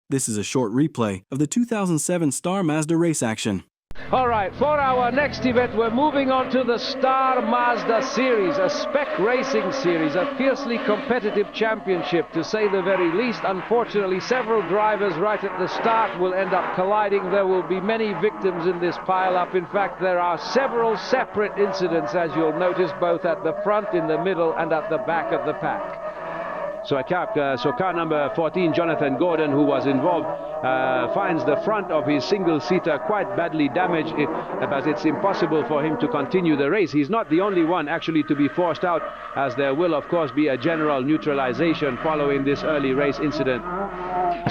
This is a short replay of the 2007 Star Mazda race action. All right, for our next event, we're moving on to the Star Mazda series, a spec racing series, a fiercely competitive championship, to say the very least. Unfortunately, several drivers right at the start will end up colliding. There will be many victims in this pile-up. In fact, there are several separate incidents, as you'll notice, both at the front, in the middle, and at the back of the pack. So car number 14, Jonathan Gordon, who was involved, finds the front of his single-seater quite badly damaged, but it's impossible for him to continue the race. He's not the only one actually to be forced out, as there will of course be a general neutralization following this early race incident.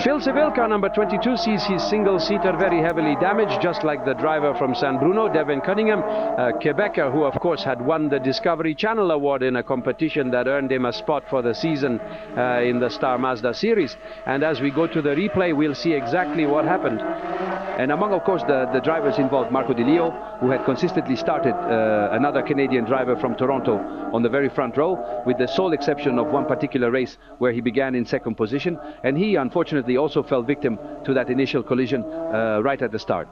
Phil Seville, car number 22, sees his single-seater very heavily damaged, just like the driver from San Bruno, Devin Cunningham, a Quebecer who of course had won the Discovery Channel Award in a competition that earned him a spot for the season in the Star Mazda series. And as we go to the replay, we'll see exactly what happened. And among, of course, the drivers involved, Marco Di Leo, who had consistently started, another Canadian driver from Toronto, on the very front row, with the sole exception of one particular race where he began in second position. And he, unfortunately, also fell victim to that initial collision right at the start.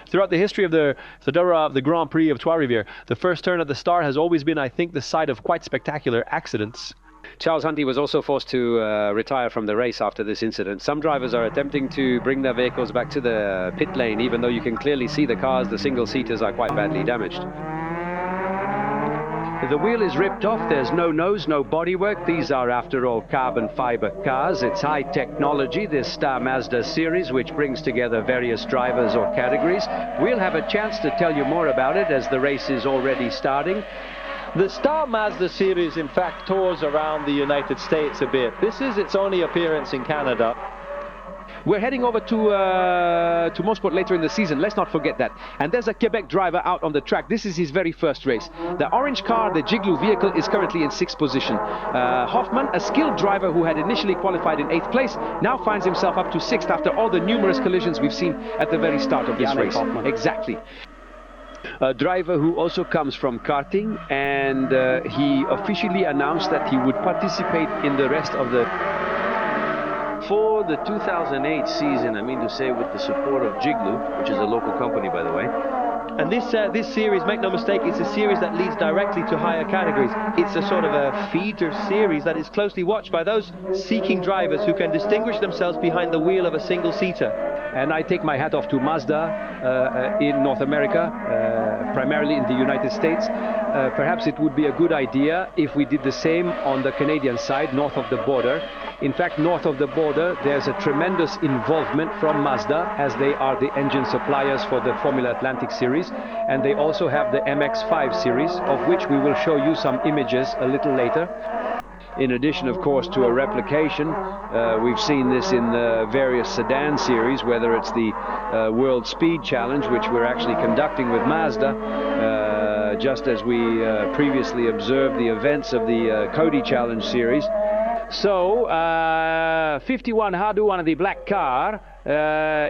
Throughout the history of the Grand Prix of Trois Rivières, the first turn at the start has always been, I think, the site of quite spectacular accidents. Charles Hunty was also forced to retire from the race after this incident. Some drivers are attempting to bring their vehicles back to the pit lane, even though you can clearly see the cars, the single-seaters, are quite badly damaged. The wheel is ripped off, there's no nose, no bodywork. These are, after all, carbon fiber cars. It's high technology, this Star Mazda series, which brings together various drivers or categories. We'll have a chance to tell you more about it as the race is already starting. The Star Mazda series, in fact, tours around the United States a bit. This is its only appearance in Canada. We're heading over to Mosport later in the season, let's not forget that. And there's a Quebec driver out on the track. This is his very first race. The orange car, the Jiglou vehicle, is currently in 6th position. Hoffman, a skilled driver who had initially qualified in 8th place, now finds himself up to 6th after all the numerous collisions we've seen at the very start of this race. Hoffman. Exactly. A driver who also comes from karting, and he officially announced that he would participate in the rest of the... For the 2008 season, I mean to say, with the support of Jiglou, which is a local company, by the way. And this series, make no mistake, it's a series that leads directly to higher categories. It's a sort of a feeder series that is closely watched by those seeking drivers who can distinguish themselves behind the wheel of a single-seater. And I take my hat off to Mazda in North America, primarily in the United States. Perhaps it would be a good idea if we did the same on the Canadian side, north of the border. In fact, north of the border, there's a tremendous involvement from Mazda, as they are the engine suppliers for the Formula Atlantic series, and they also have the MX-5 series, of which we will show you some images a little later. In addition, of course, to a replication, we've seen this in the various sedan series, whether it's the World Speed Challenge, which we're actually conducting with Mazda, just as we previously observed the events of the Cody Challenge series. So, 51 Hadu, one of the black car,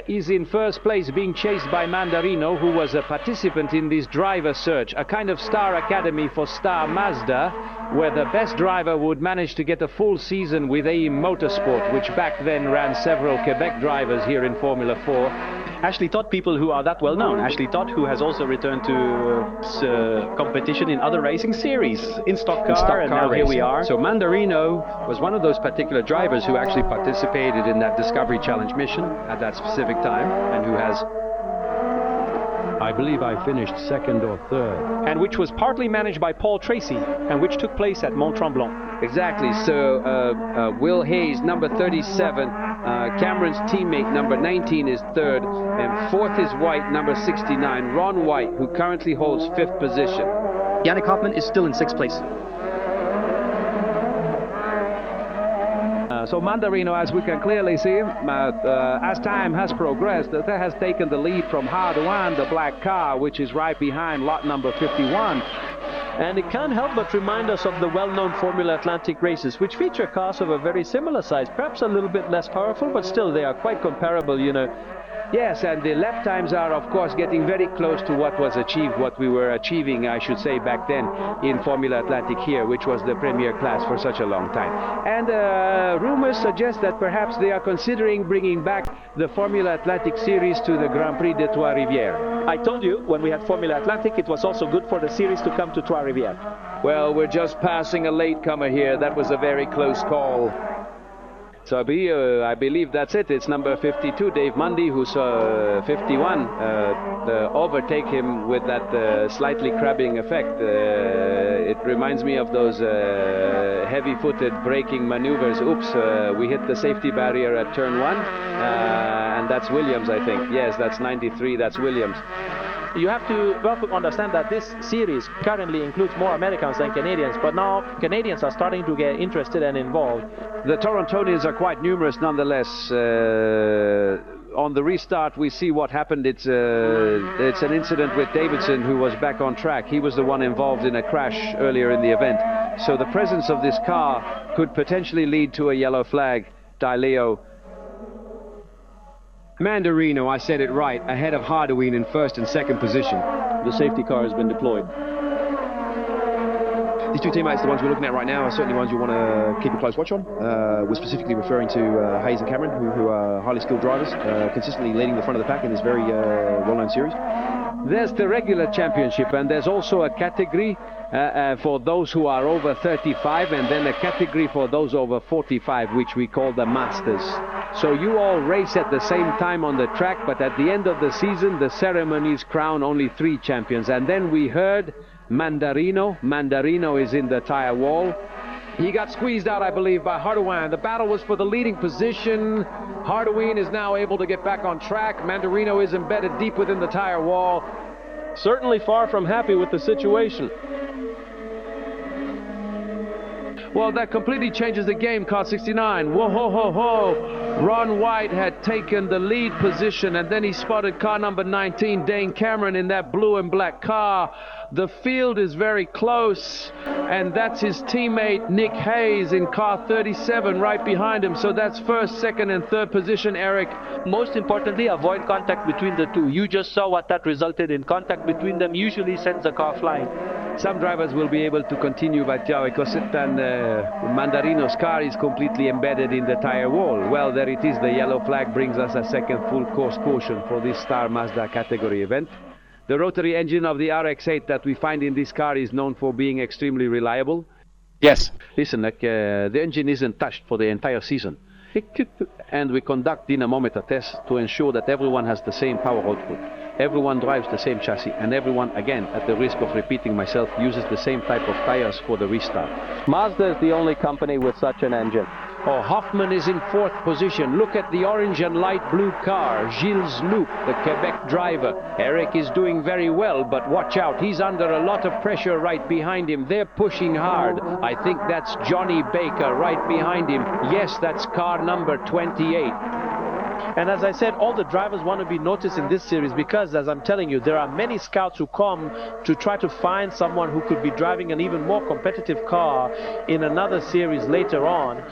is in first place, being chased by Mandarino, who was a participant in this driver search, a kind of star academy for Star Mazda, where the best driver would manage to get a full season with AIM Motorsport, which back then ran several Quebec drivers here in Formula 4. Ashley Todd, people who are that well known. Ashley Todd, who has also returned to competition in other racing series, in stock car, and now here we are. So Mandarino was one of those particular drivers who actually participated in that Discovery Challenge mission at that specific time, and who has, I believe I finished second or third. And which was partly managed by Paul Tracy, and which took place at Mont-Tremblant. Exactly. So Will Hayes, number 37, Cameron's teammate, number 19, is third, and fourth is White, number 69, Ron White, who currently holds 5th position. Yannick Hoffman is still in 6th place. So Mandarino, as we can clearly see, as time has progressed, that has taken the lead from Hardouin, the black car, which is right behind lot number 51. And it can't help but remind us of the well-known Formula Atlantic races, which feature cars of a very similar size, perhaps a little bit less powerful, but still they are quite comparable, you know. Yes, and the lap times are, of course, getting very close to what was achieved, what we were achieving, I should say, back then in Formula Atlantic here, which was the premier class for such a long time. And rumors suggest that perhaps they are considering bringing back the Formula Atlantic series to the Grand Prix de Trois Rivières. I told you, when we had Formula Atlantic, it was also good for the series to come to Trois Rivières. Well, we're just passing a latecomer here. That was a very close call. So I believe that's it. It's number 52, Dave Mundy, who's 51. Overtake him with that slightly crabbing effect. It reminds me of those heavy-footed braking maneuvers. Oops, we hit the safety barrier at turn 1. And that's Williams, I think. Yes, that's 93, that's Williams. You have to well understand that this series currently includes more Americans than Canadians, but now Canadians are starting to get interested and involved. The Torontonians are quite numerous nonetheless. On the restart, we see what happened. It's an incident with Davidson, who was back on track. He was the one involved in a crash earlier in the event. So the presence of this car could potentially lead to a yellow flag. Dileo. Mandarino, I said it right, ahead of Hardaween in first and second position. The safety car has been deployed. These two teammates, the ones we're looking at right now, are certainly ones you want to keep a close watch on. We're specifically referring to Hayes and Cameron, who are highly skilled drivers, consistently leading the front of the pack in this very well-known series. There's the regular championship, and there's also a category for those who are over 35, and then a category for those over 45, which we call the Masters. So you all race at the same time on the track, but at the end of the season, the ceremonies crown only 3 champions. And then we heard Mandarino. Mandarino is in the tire wall. He got squeezed out, I believe, by Hardaween. The battle was for the leading position. Hardaween is now able to get back on track. Mandarino is embedded deep within the tire wall. Certainly far from happy with the situation. Well, that completely changes the game, car 69. Whoa, ho, ho, ho. Ron White had taken the lead position, and then he spotted car number 19, Dane Cameron, in that blue and black car. The field is very close, and that's his teammate Nick Hayes in car 37 right behind him. So that's first, second, and third position, Eric. Most importantly, avoid contact between the two. You just saw what that resulted in. Contact between them usually sends the car flying. Some drivers will be able to continue, but Mandarino's car is completely embedded in the tire wall. Well, there it is. The yellow flag brings us a second full course caution for this Star Mazda category event. The rotary engine of the RX-8 that we find in this car is known for being extremely reliable. Yes. Listen, the engine isn't touched for the entire season. And we conduct dynamometer tests to ensure that everyone has the same power output. Everyone drives the same chassis, and everyone, again, at the risk of repeating myself, uses the same type of tires for the restart. Mazda is the only company with such an engine. Oh, Hoffman is in 4th position. Look at the orange and light blue car. Gilles Loup, the Quebec driver. Eric is doing very well, but watch out. He's under a lot of pressure right behind him. They're pushing hard. I think that's Johnny Baker right behind him. Yes, that's car number 28. And as I said, all the drivers want to be noticed in this series because, as I'm telling you, there are many scouts who come to try to find someone who could be driving an even more competitive car in another series later on.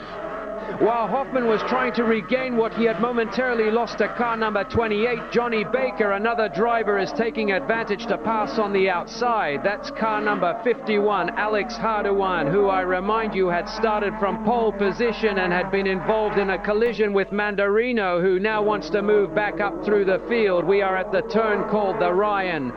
While Hoffman was trying to regain what he had momentarily lost to car number 28, Johnny Baker, another driver, is taking advantage to pass on the outside. That's car number 51, Alex Hardaween, who I remind you had started from pole position and had been involved in a collision with Mandarino, who now wants to move back up through the field. We are at the turn called the Ryan.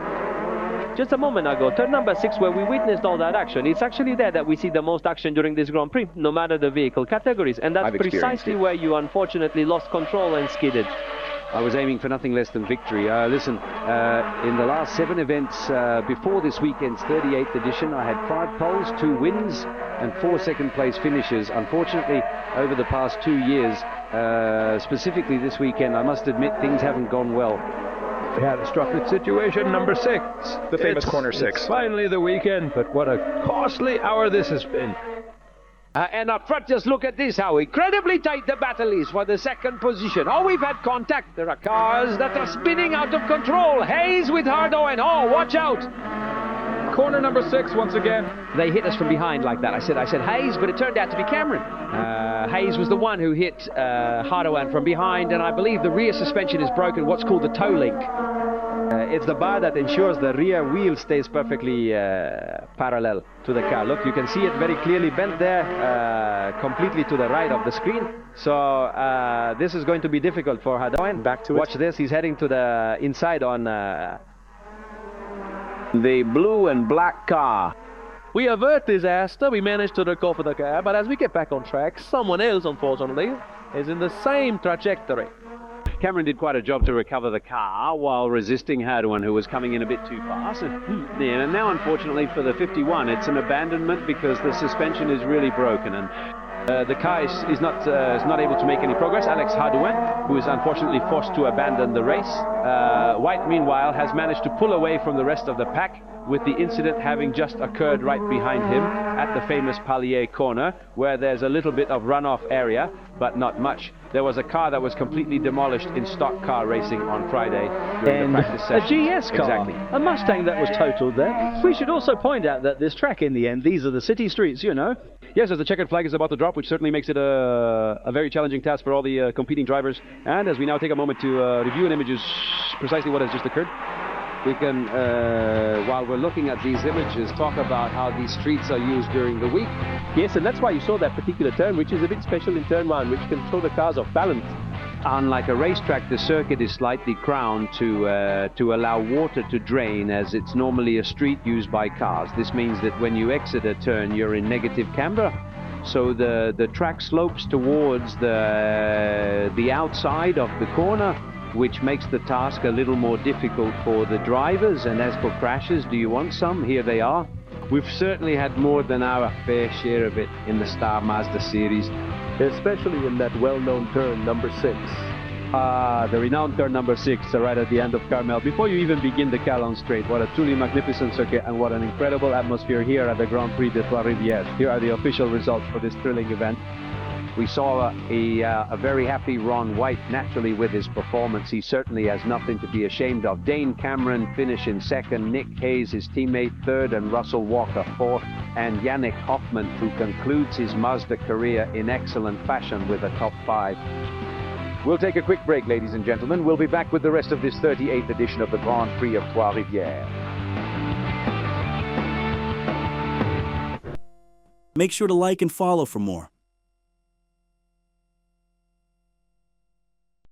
Just a moment ago, turn number 6, where we witnessed all that action. It's actually there that we see the most action during this Grand Prix, no matter the vehicle categories. And that's precisely where you unfortunately lost control and skidded. I was aiming for nothing less than victory. Listen, in the last 7 events before this weekend's 38th edition, I had 5 poles, 2 wins, and 4 second-place finishes. Unfortunately, over the past 2 years, specifically this weekend, I must admit things haven't gone well. Catastrophic situation number 6. The famous corner 6. It's finally the weekend, but what a costly hour this has been. And up front, just look at this, how incredibly tight the battle is for the second position. Oh, we've had contact. There are cars that are spinning out of control. Hayes with Hardaween. Oh, watch out. corner number 6 once again. They hit us from behind like that. I said Hayes, but it turned out to be Cameron. Hayes was the one who hit Hardouin from behind, and I believe the rear suspension is broken, what's called the toe link. It's the bar that ensures the rear wheel stays perfectly parallel to the car. Look, you can see it very clearly bent there, completely to the right of the screen. So this is going to be difficult for Hardouin. Back to Watch this, he's heading to the inside on The blue and black car. We avert disaster, we managed to recover the car, but as we get back on track, someone else, unfortunately, is in the same trajectory. Cameron did quite a job to recover the car while resisting Hardouin, who was coming in a bit too fast. And now, unfortunately, for the 51, it's an abandonment because the suspension is really broken. And the car is not able to make any progress. Alex Hardouin, who is unfortunately forced to abandon the race. White, meanwhile, has managed to pull away from the rest of the pack, with the incident having just occurred right behind him at the famous Palier corner, where there's a little bit of runoff area, but not much. There was a car that was completely demolished in stock car racing on Friday during the practice session. A GS car, exactly. a Mustang that was totaled there. We should also point out that this track, in the end, these are the city streets, you know. Yes, as the checkered flag is about to drop, which certainly makes it a very challenging task for all the competing drivers. And as we now take a moment to review in images precisely what has just occurred. We can, while we're looking at these images, talk about how these streets are used during the week. Yes, and that's why you saw that particular turn, which is a bit special in turn 1, which can throw the cars off balance. Unlike a racetrack, the circuit is slightly crowned to allow water to drain, as it's normally a street used by cars. This means that when you exit a turn, you're in negative camber. So the track slopes towards the outside of the corner, which makes the task a little more difficult for the drivers. And as for crashes, do you want some? Here they are. We've certainly had more than our fair share of it in the Star Mazda series. Especially in that well-known turn, number 6. The renowned turn number 6, right at the end of Carmel. Before you even begin the Calon Straight, what a truly magnificent circuit and what an incredible atmosphere here at the Grand Prix de Trois Rivières. Here are the official results for this thrilling event. We saw a very happy Ron White, naturally, with his performance. He certainly has nothing to be ashamed of. Dane Cameron finish in second, Nick Hayes, his teammate, third, and Russell Walker fourth, and Yannick Hoffman, who concludes his Mazda career in excellent fashion with a top 5. We'll take a quick break, ladies and gentlemen. We'll be back with the rest of this 38th edition of the Grand Prix of Trois Rivières. Make sure to like and follow for more.